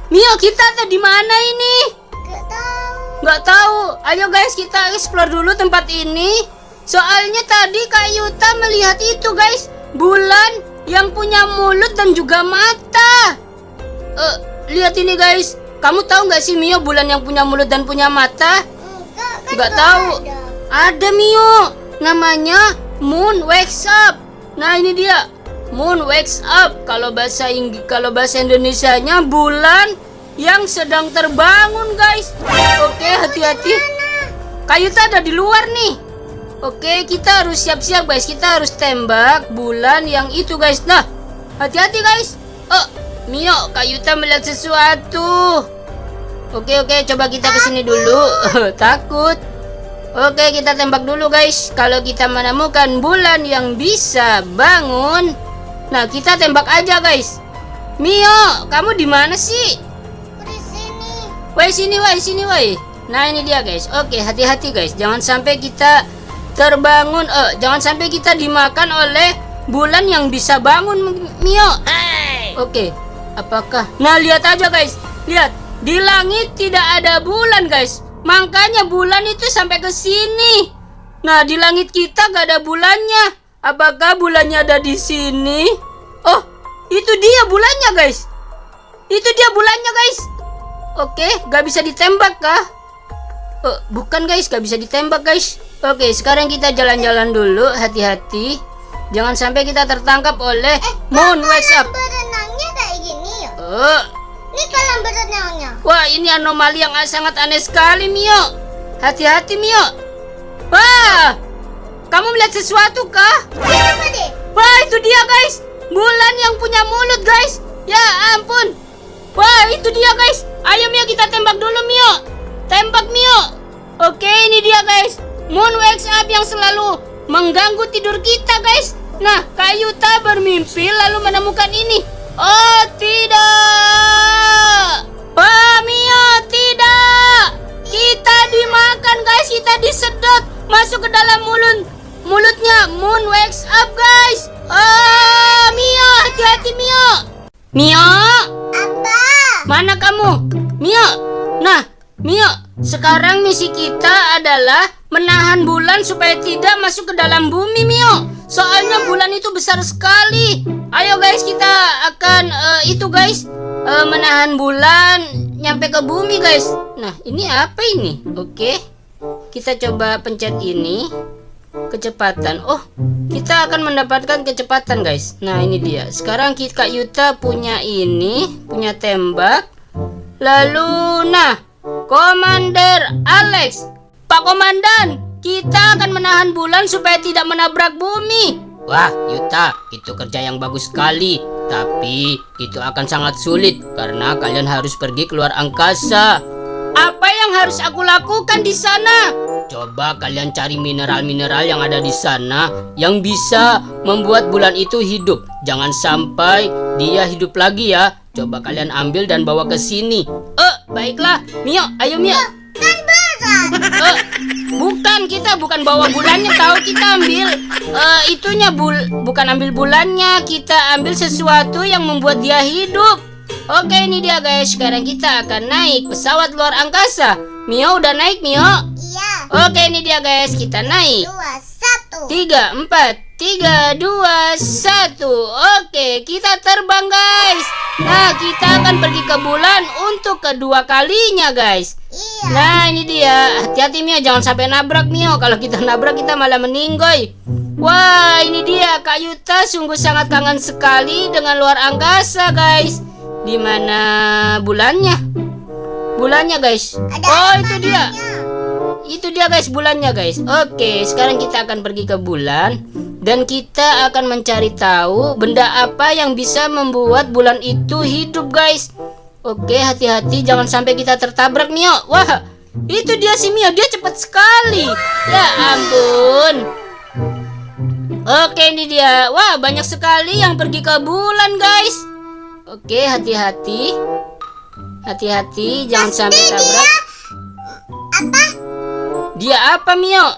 Mio, kita ada di mana ini? Gak tahu. Nggak tahu. Ayo guys, kita explore dulu tempat ini. Soalnya tadi Kak Yuta melihat itu guys, bulan yang punya mulut dan juga mata. Lihat ini guys. Kamu tahu nggak sih Mio, bulan yang punya mulut dan punya mata? Enggak, kan Nggak tahu. Ada Mio. Namanya Moon Wakes Up. Nah ini dia, Moon Wakes Up. Kalau bahasa Indonesianya bulan yang sedang terbangun guys. Oke, hati-hati. Kak Yuta ada di luar nih. Oke, kita harus siap-siap guys. Kita harus tembak bulan yang itu guys. Nah, hati-hati guys. Mio, Kak Yuta melihat sesuatu. Oke, coba kita kesini dulu. Takut. Oke, kita tembak dulu guys. Kalau kita menemukan bulan yang bisa bangun, nah kita tembak aja guys. Mio, kamu di mana sih? Di sini. Sini, woi. Nah ini dia guys. Oke, hati-hati guys. Jangan sampai kita terbangun. Jangan sampai kita dimakan oleh bulan yang bisa bangun, Mio. Oke, apakah? Nah lihat aja guys. Lihat, di langit tidak ada bulan guys. Makanya bulan itu sampai ke sini. Nah di langit kita gak ada bulannya. Apakah bulannya ada di sini? Oh, itu dia bulannya guys. Itu dia bulannya guys. Oke, gak bisa ditembak kah? Bukan guys, gak bisa ditembak guys. Oke, sekarang kita jalan-jalan dulu. Hati-hati, jangan sampai kita tertangkap oleh Moon Wakes Up. Berenangnya kayak gini ya? Ini kolam berenangnya. Wah, ini anomali yang sangat aneh sekali, Mio. Hati-hati, Mio. Wah, kamu melihat sesuatu kah? Coba deh. Wah, itu dia guys. Bulan yang punya mulut guys. Ya ampun. Wah, itu dia guys. Ayo Mio, kita tembak dulu Mio. Tembak Mio. Oke, ini dia guys. Moon Wakes Up yang selalu mengganggu tidur kita guys. Nah, Kak Yuta bermimpi lalu menemukan ini. Oh tidak. Wah Mio, tidak. Kita dimakan guys. Kita disedot masuk ke dalam mulutnya Moon Wakes Up guys. Mio, hati-hati Mio. Mio, Apa? mana kamu? Mio. Nah, Mio, sekarang misi kita adalah menahan bulan supaya tidak masuk ke dalam bumi, Mio. Soalnya bulan itu besar sekali. Ayo guys, kita akan menahan bulan nyampe ke bumi guys. Nah, ini apa ini? Oke, kita coba pencet ini. Kecepatan. Oh, kita akan mendapatkan kecepatan guys. Nah ini dia. Sekarang Kak Yuta punya ini, punya tembak. Lalu, nah, Komander Alex, Pak Komandan, kita akan menahan bulan supaya tidak menabrak bumi. Wah Yuta, itu kerja yang bagus sekali. Tapi itu akan sangat sulit karena kalian harus pergi keluar angkasa. Apa yang harus aku lakukan di sana? Coba kalian cari mineral-mineral yang ada di sana yang bisa membuat bulan itu hidup. Jangan sampai dia hidup lagi ya. Coba kalian ambil dan bawa ke sini. Baiklah, Mio, ayo Mio. Kan berat. Bukan, kita bukan bawa bulannya, tahu kita ambil bukan ambil bulannya, kita ambil sesuatu yang membuat dia hidup. Oke, ini dia guys. Sekarang kita akan naik pesawat luar angkasa. Mio udah naik, Mio? Iya. Oke, ini dia guys. Kita naik. 2, 1. 3, 4, 3, 2, 1. Oke, kita terbang guys. Nah, kita akan pergi ke bulan untuk kedua kalinya guys. Iya. Nah, ini dia. Hati-hati Mio, jangan sampai nabrak Mio. Kalau kita nabrak kita malah meninggoy. Wah, ini dia. Kak Yuta sungguh sangat kangen sekali dengan luar angkasa guys. Di mana bulannya? Bulannya guys. Oh, itu dia. Itu dia guys, bulannya guys. Oke, sekarang kita akan pergi ke bulan dan kita akan mencari tahu benda apa yang bisa membuat bulan itu hidup guys. Oke, hati-hati jangan sampai kita tertabrak Mio. Wah, itu dia si Mio, dia cepat sekali. Ya ampun. Oke, ini dia. Wah, banyak sekali yang pergi ke bulan guys. Oke, hati-hati. Hati-hati jangan sampai tabrak. Apa? Dia apa Mio?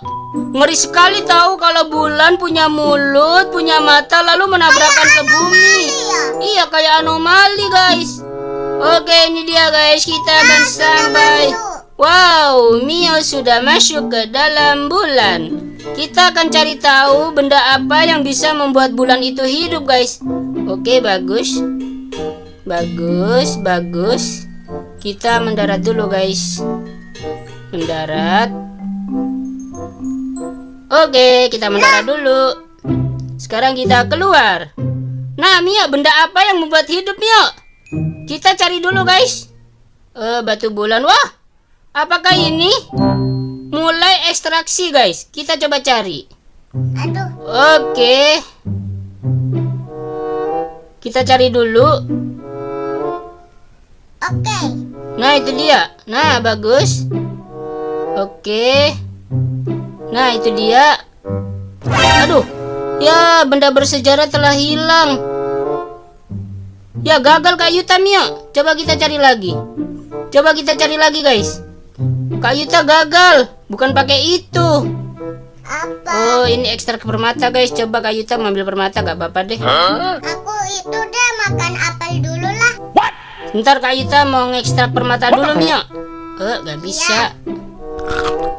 Ngeri sekali tahu kalau bulan punya mulut, punya mata lalu menabrakkan ke bumi. Iya, kayak anomali guys. Oke, ini dia guys, kita akan sampai. Wow, Mio sudah masuk ke dalam bulan. Kita akan cari tahu benda apa yang bisa membuat bulan itu hidup guys. Oke, bagus. Bagus. Kita mendarat dulu guys. Mendarat. Oke, kita mendarat dulu. Sekarang kita keluar. Nah, Mio, benda apa yang membuat hidup, Mio? Kita cari dulu guys. Batu bulan. Wah, apakah ini? Mulai ekstraksi guys. Kita coba cari. Aduh. Oke. Kita cari dulu. Oke. Nah, itu dia. Nah, bagus. Oke. Nah, itu dia. Aduh. Ya, benda bersejarah telah hilang. Ya, gagal Kak Yuta, Mio. Coba kita cari lagi. Guys. Kak Yuta gagal. Bukan pakai itu. Apa? Oh, ini ekstrak permata guys. Coba Kak Yuta mengambil permata, gak apa-apa deh. Aku itu deh makan apel dulu lah. Ntar Kak Yuta mau ngekstrak permata dulu, Mio. Gak bisa.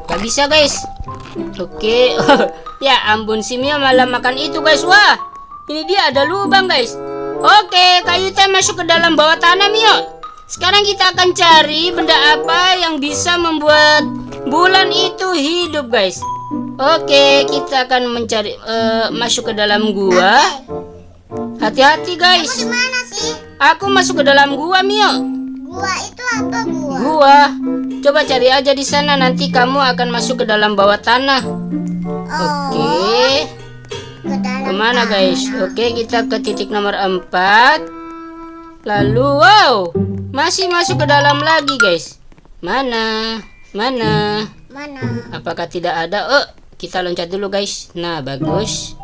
Gak bisa guys. Oke. Ya ampun, si Mio malah makan itu guys. Wah, ini dia ada lubang guys. Oke, Kak Yuta masuk ke dalam bawah tanah, Mio. Sekarang kita akan cari benda apa yang bisa membuat bulan itu hidup guys. Oke, kita akan mencari masuk ke dalam gua. Hati-hati guys. Kamu di mana sih? Aku masuk ke dalam gua, Mio. Gua itu apa gua? Gua. Coba cari aja di sana, nanti kamu akan masuk ke dalam bawah tanah. Oke. Ke dalam Kemana tanah. guys? Oke, kita ke titik nomor 4. Lalu wow, masih masuk ke dalam lagi guys. Mana? Mana? Apakah tidak ada? Kita loncat dulu guys. Nah, bagus.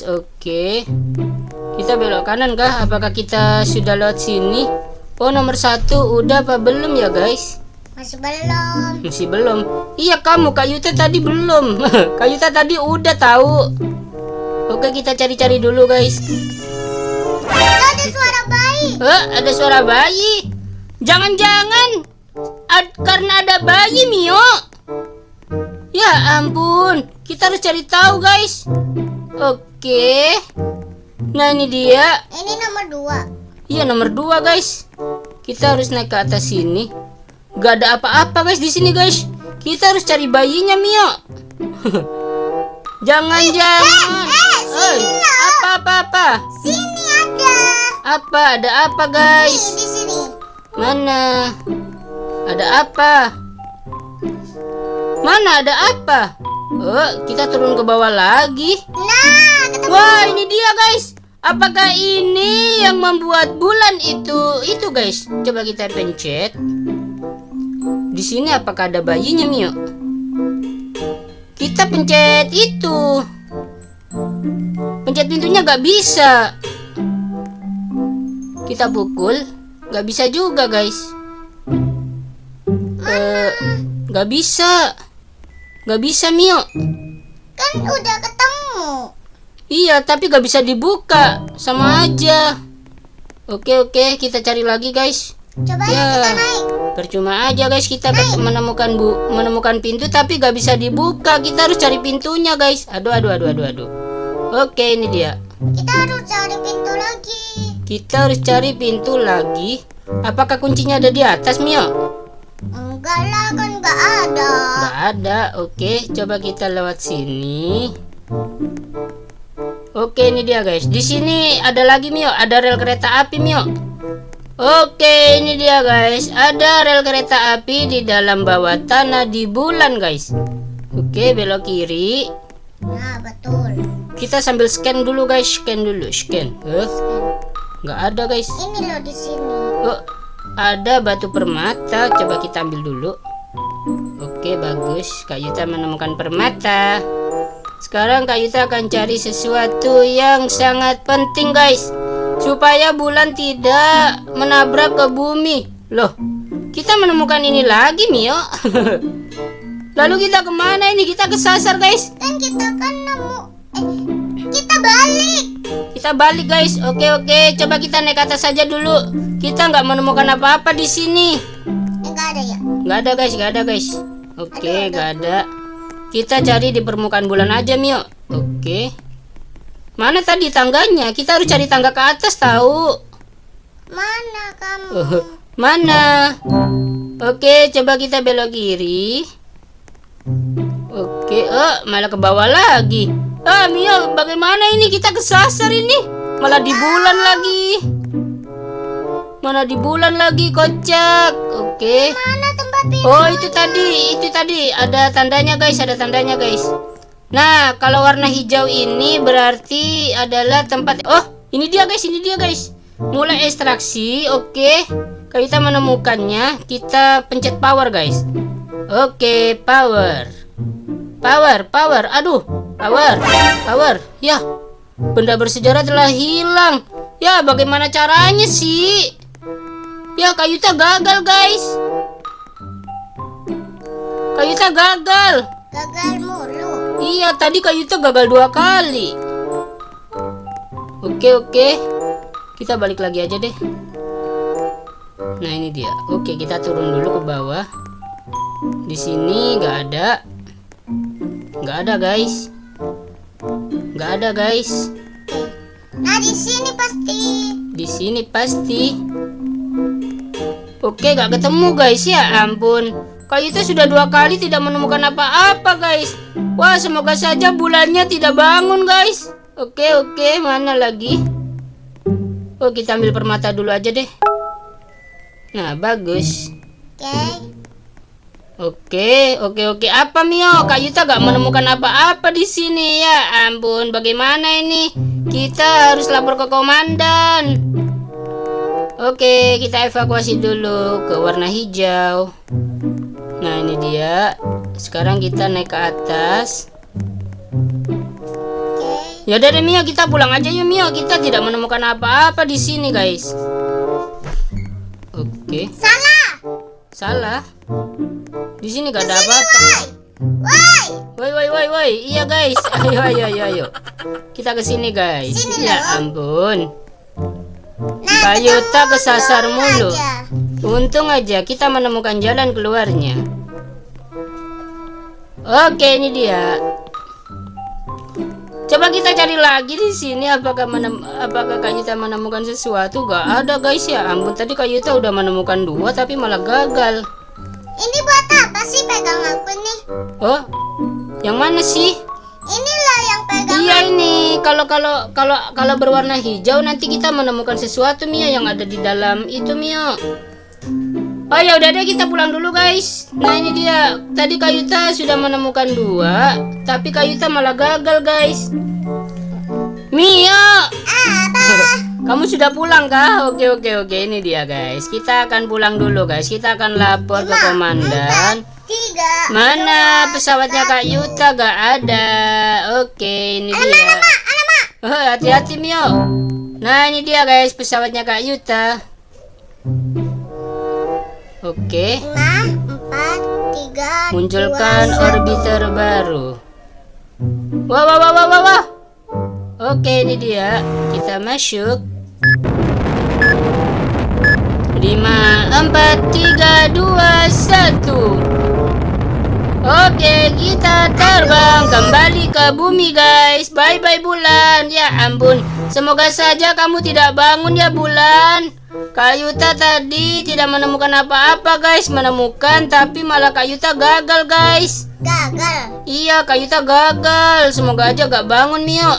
Oke. Kita belok kanan kah? Apakah kita sudah lewat sini? Oh, nomor 1 udah apa belum ya guys? Masih belum. Belum. Iya, kamu Kak Yuta tadi belum. Kak Yuta tadi udah tahu. Oke, kita cari-cari dulu guys. Ada suara bayi. Ada suara bayi. Jangan-jangan karena ada bayi, Mio. Ya ampun, kita harus cari tahu guys. Oke. Nah, ini dia. Ini nomor 2. Iya, nomor 2 guys. Kita harus naik ke atas sini. Gak ada apa-apa guys di sini guys. Kita harus cari bayinya, Mio. Jangan-jangan. Sini loh. Apa? Sini ada. Ada apa guys? Di sini. Mana? Ada apa? Kita turun ke bawah lagi. Nah, ketemu. Wah, ini dia guys. Apakah ini yang membuat bulan itu guys? Coba kita pencet. Di sini apakah ada bayinya, Mio? Kita pencet itu. Pencet pintunya gak bisa. Kita pukul, gak bisa juga guys. Gak bisa, Mio. Kan udah ketemu. Iya, tapi gak bisa dibuka. Sama aja. Oke, kita cari lagi guys. Coba Ya, kita naik. percuma aja guys, kita menemukan pintu tapi gak bisa dibuka. Kita harus cari pintunya guys. Aduh. Oke, ini dia. Kita harus cari pintu lagi. Apakah kuncinya ada di atas, Mio? Enggak lah, kan enggak ada. Gak ada. Oke, coba kita lewat sini. Oke, ini dia guys. Di sini ada lagi, Mio. Ada rel kereta api, Mio. Oke, ini dia guys. Ada rel kereta api di dalam bawah tanah di bulan guys. Oke, belok kiri. Nah, betul. Kita sambil scan dulu guys. Scan. Nggak ada guys. Ini loh di sini. Ada batu permata. Coba kita ambil dulu. Oke, bagus. Kak Yuta menemukan permata. Sekarang Kak Yuta akan cari sesuatu yang sangat penting guys, supaya bulan tidak menabrak ke bumi. Loh, kita menemukan ini lagi, Mio. Lalu kita kemana ini? Kita kesasar guys. Kan kita kan nemu. kita balik. Kita balik guys. Oke. Coba kita naik ke atas saja dulu. Kita nggak menemukan apa-apa di sini. Enggak ada ya? Nggak ada guys. Oke, nggak ada. Kita cari di permukaan bulan aja Mio. Oke. Mana tadi tangganya? Kita harus cari tangga ke atas tahu. Mana kamu? Mana? Oke, coba kita belok kiri. Oke, malah ke bawah lagi. Mio, bagaimana ini? Kita kesasar ini. Malah di bulan lagi. Mana di bulan lagi, kocak. Oke. Mana tempat pintu? Oh, itu tadi. Ada tandanya, guys. Nah, kalau warna hijau ini berarti adalah tempat. Oh, ini dia, guys. Mulai ekstraksi. Oke. Kalau kita menemukannya, kita pencet power, guys. Oke, power. Aduh, power. Ya, benda bersejarah telah hilang. Ya, bagaimana caranya sih? Ya, Kayuta gagal, guys. Gagal mulu. Iya, tadi Kayuta gagal 2 kali. Oke. Kita balik lagi aja deh. Nah, ini dia. Oke, kita turun dulu ke bawah. Di sini nggak ada, guys. Nah, di sini pasti. Oke, nggak ketemu, guys. Ya ampun. Kayuta sudah 2 kali tidak menemukan apa-apa, guys. Wah, semoga saja bulannya tidak bangun, guys. Oke, mana lagi? Oh, kita ambil permata dulu aja deh. Nah, bagus. Oke. Apa Mio? Kayuta gak menemukan apa-apa di sini. Ya ampun, bagaimana ini? Kita harus lapor ke komandan. Oke, kita evakuasi dulu ke warna hijau. Nah, ini dia. Sekarang kita naik ke atas. Ya udah deh Mio, kita pulang aja yuk Mio. Kita tidak menemukan apa-apa di sini, guys. Oke. Salah. Di sini gak ada apa-apa. Woi. Iya, guys. Ayo. Kita ke sini, guys. Ya ampun. Kayuta kesasar mulu. Untung aja kita menemukan jalan keluarnya. Oke, ini dia. Coba kita cari lagi di sini. Apakah Kayuta menemukan sesuatu? Gak ada, guys. Ya ampun, tadi Kayuta udah menemukan 2 tapi malah gagal. Ini buat apa sih pegang aku nih? Oh, yang mana sih? Inilah yang pegang. Iya, ini. Kalau berwarna hijau nanti kita menemukan sesuatu Mio yang ada di dalam itu Mio. Oh ya udah deh, kita pulang dulu, guys. Nah, ini dia. Tadi Kayuta sudah menemukan 2, tapi Kayuta malah gagal, guys. Mio. Kamu sudah pulang kah? Oke. Ini dia, guys. Kita akan pulang dulu, guys. Kita akan lapor ke komandan. 3. Mana pesawatnya Kayuta? Gak ada. Oke, ini dia. Hati-hati Mio. Nah, ini dia, guys, pesawatnya Kayuta. Oke. 5, 4, 3, Munculkan orbiter baru. Wah. Oke, ini dia. Kita masuk. 5, 4, 3, 2, 1. Oke, kita terbang kembali ke bumi, guys. Bye-bye bulan. Ya ampun, semoga saja kamu tidak bangun ya bulan. Kayuta tadi tidak menemukan apa-apa, guys. Menemukan tapi malah Kayuta gagal, guys. Iya, Kayuta gagal. Semoga aja gak bangun, Mio.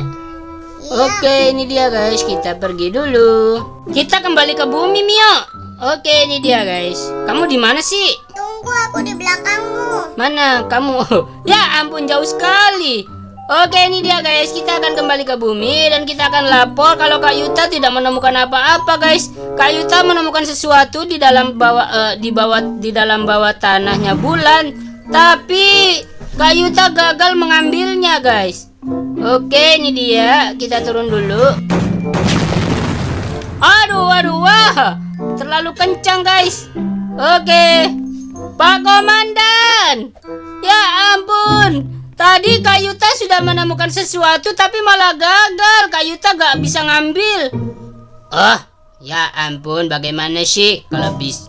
Oke, ini dia, guys. Kita pergi dulu. Kita kembali ke bumi, Mio. Oke, ini dia, guys. Kamu di mana sih? Tunggu, aku di belakangmu. Mana kamu? Ya ampun, jauh sekali. Oke, ini dia, guys. Kita akan kembali ke bumi dan kita akan lapor kalau Kayuta tidak menemukan apa-apa, guys. Kayuta menemukan sesuatu di dalam bawah tanahnya bulan, tapi Kayuta gagal mengambilnya, guys. Oke, ini dia. Kita turun dulu. Aduh, wah. Terlalu kencang, guys. Oke. Pak Komandan. Ya ampun. Tadi Kak Yuta sudah menemukan sesuatu tapi malah gagal. Kak Yuta gak bisa ngambil. Oh, ya ampun, bagaimana sih?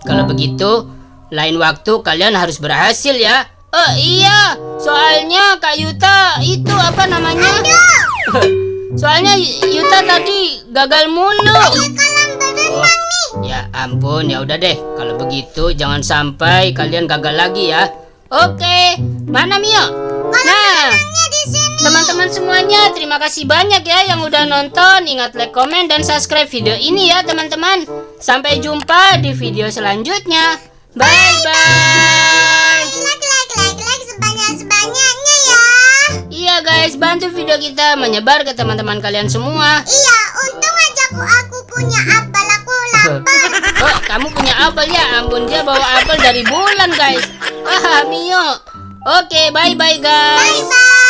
Kalau begitu, lain waktu kalian harus berhasil ya. Oh iya, soalnya Kak Yuta itu apa namanya? Soalnya Yuta tadi gagal mulu. Oh, ya ampun, ya udah deh. Kalau begitu jangan sampai kalian gagal lagi ya. Oke, mana Mio? Nah, teman-teman semuanya, terima kasih banyak ya yang udah nonton. Ingat like, komen, dan subscribe video ini ya teman-teman. Sampai jumpa di video selanjutnya. Bye-bye. Like sebanyak-banyaknya ya. Iya guys, bantu video kita menyebar ke teman-teman kalian semua. Iya, untung aja aku punya apel, aku lapar. Oh, kamu punya apel ya? Ampun, dia bawa apel dari bulan guys. Wah, Mio. Oke, bye-bye guys. Bye-bye.